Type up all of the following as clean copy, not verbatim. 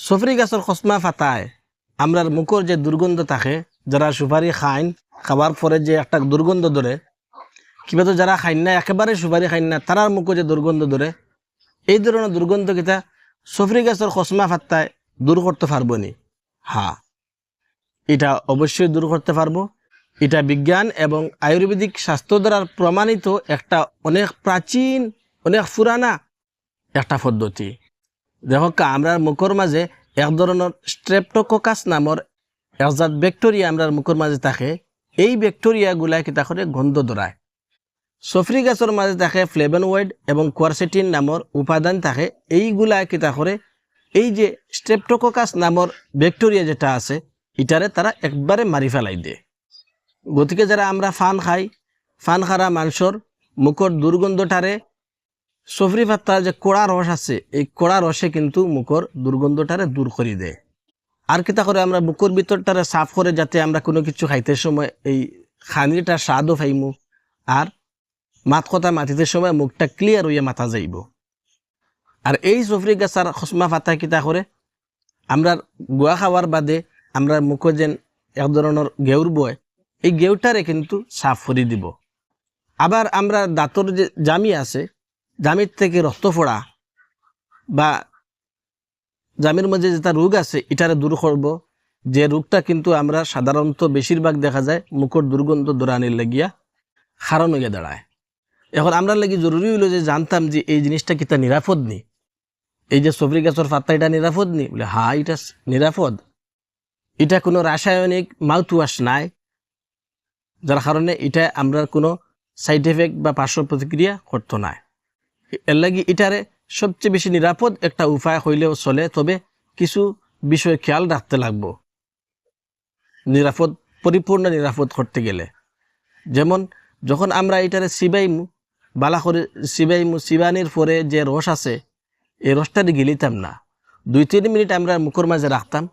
সফরি গাছের খসমা ফাতায় আমরার মুখর যে দুর্গন্ধ থাকে, যারা সুপারি খাইন খাবার পরে যে একটা দুর্গন্ধ ধরে, কিবা তো যারা খাইন না একেবারে সুপারি খাইন না তারার মুখে যে দুর্গন্ধ ধরে, এই ধরনের দুর্গন্ধ কিতা সফরি গাছের খসমা ফাতায় দূর করতে পারবো নি? হ্যাঁ, এটা অবশ্যই দূর করতে পারবো। এটা বিজ্ঞান এবং আয়ুর্বেদিক স্বাস্থ্য দ্বারা প্রমাণিত একটা অনেক প্রাচীন, অনেক পুরানা একটা পদ্ধতি। দেখো আমরার মুখর মাঝে এক ধরনের স্ট্রেপ্টোকোকাস নামের একজাত ব্যাকটেরিয়া আমরার মুখর মাঝে থাকে। এই ব্যাকটেরিয়াগুলা কিতা করে গন্ধ ধরায়। সফরি গাছের মাঝে থাকে ফ্লেভোনয়েড এবং কোয়ারসেটিন নামের উপাদান থাকে। এইগুলা কিতা করে এই যে স্ট্রেপ্টোকোকাস নামের ব্যাকটেরিয়া যেটা আছে এটারে তারা একবারে মারি ফেলাই দেয়। গতিকে যারা আমরা ফান খাই, ফান খারা মানুষের মুখর দুর্গন্ধটারে সফরি পাতার যে কোড়া রস আছে এই কোড়া রসে কিন্তু মুখর দুর্গন্ধটারে দূর করে দেয়। আর কিতা করে আমরা মুখর ভিতরটারে সাফ করে যাতে আমরা কোনো কিছু খাইতে সময় এই খানিটার স্বাদও পাইমু, আর মাত কথা মাতিতে সময় মুখটা ক্লিয়ার হইয়া মাথা যাইব। আর এই সফরি গাছার খসমা পাতা কিতা করে আমরা গুয়া খাওয়ার বাদে আমরা মুখে যেন এক ধরনের গেউর বয়, এই গেউটারে কিন্তু সাফ করে দিব। আবার আমরা দাঁতর যে জামি আছে, জামির থেকে রক্ত ফোড়া বা জামির মধ্যে যেটা রোগ আছে এটারে দূর করব। যে রোগটা কিন্তু আমরা সাধারণত বেশিরভাগ দেখা যায় মুখর দুর্গন্ধ দূরানির লাগিয়া কারণ হইয়া দাঁড়ায়। এখন আমরা লাগি জরুরি হইল যে জানতাম যে এই জিনিসটা কিতা নিরাপদ নি, এই যে সফরি গাছের পাতা এটা নিরাপদ নি? বলে হ্যাঁ, এটা নিরাপদ। এটা কোনো রাসায়নিক মাউথ ওয়াশ নাই, যার কারণে এটা আমরা কোনো সাইড এফেক্ট বা পার্শ্ব প্রতিক্রিয়া করতো না। এর লাগি এটারে সবচেয়ে বেশি নিরাপদ একটা উপায় হইলেও চলে, তবে কিছু বিষয় খেয়াল রাখতে লাগবো নিরাপদ, পরিপূর্ণ নিরাপদ করতে গেলে। যেমন যখন আমরা এটারে সিবাইমু, বালা করে সিবাইমু, সিবানির পরে যে রস আছে এই রসটারে গিলিতাম না, 2-3 মিনিট আমরা মুখর মাঝে রাখতাম।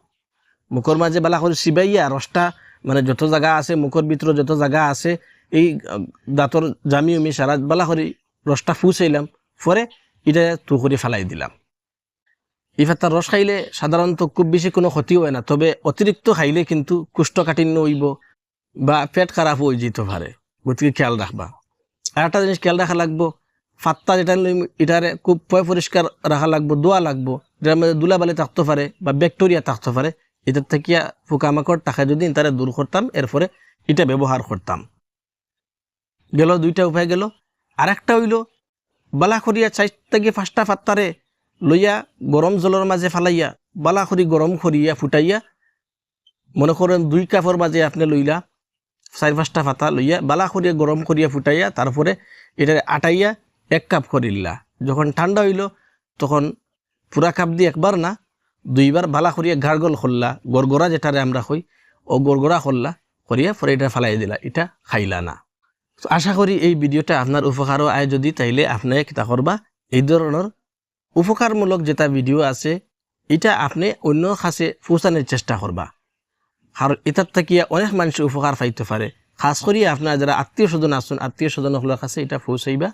মুখর মাঝে বালা করে সিবাইয়া রসটা মানে যত জায়গা আছে মুখর ভিতরে যত জায়গা আছে এই দাঁতর জামি উমি সারা বালা করে রসটা ফুসাইলাম, পরে এটা তু করে ফেলাই দিলাম। এই পাতার রস খাইলে সাধারণত খুব বেশি কোনো ক্ষতি হয় না, তবে অতিরিক্ত খাইলে কিন্তু কোষ্ঠকাঠিন্য হইব বা পেট খারাপ হয়ে যেতে পারে। গতিকে খেয়াল রাখবা। আর একটা জিনিস খেয়াল রাখা লাগবো, পাত্তা যেটা এটারে খুব পরিষ্কার রাখা লাগবো, ধোয়া লাগবো। যার মধ্যে ধুলাবালি থাকতে পারে বা ব্যাকটেরিয়া থাকতে পারে, এটার থেকে পোকামাকড় টাকা যদি তারা দূর করতাম, এরপরে এটা ব্যবহার করতাম। গেল 2টা উপায় গেল। আর একটা হইল বালা করিয়া 4 থেকে 5টা পাত্তারে লইয়া গরম জলের মাঝে ফালাইয়া বালা করি গরম করিয়া ফুটাইয়া, মনে করেন 2 কাপের মাঝে আপনি লইলা 4-5টা পাতা লইয়া বালা করিয়া গরম করিয়া ফুটাইয়া তারপরে এটা আটাইয়া 1 কাপ করিলা। যখন ঠান্ডা হইল তখন পুরা কাপ দিয়ে একবার না 2বার বালা করিয়া গার্গল করলা, গড়গড়া যেটারে আমরা কই ও গড়গড়া করলা করিয়া পরে এটা ফালাই দিলা, এটা খাইলা না। আশা করি এই ভিডিওটা আপনার উপকারও আয়। যদি তাইলে আপনি কিতা করবা, এই ধরনের উপকারমূলক যেটা ভিডিও আছে এটা আপনি অন্য কাছে পৌঁছানোর চেষ্টা করবা, কারণ এটার থেকে অনেক মানুষ উপকার পাইতে পারে। খাস করি আপনার যারা আত্মীয় স্বজন আসুন, আত্মীয় স্বজনগুলোর কাছে এটা পৌঁছাইবা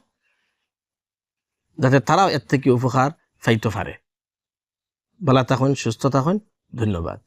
যাতে তারাও এর থেকে উপকার পাইতে পারে। ভালো থাকুন, সুস্থ থাকুন, ধন্যবাদ।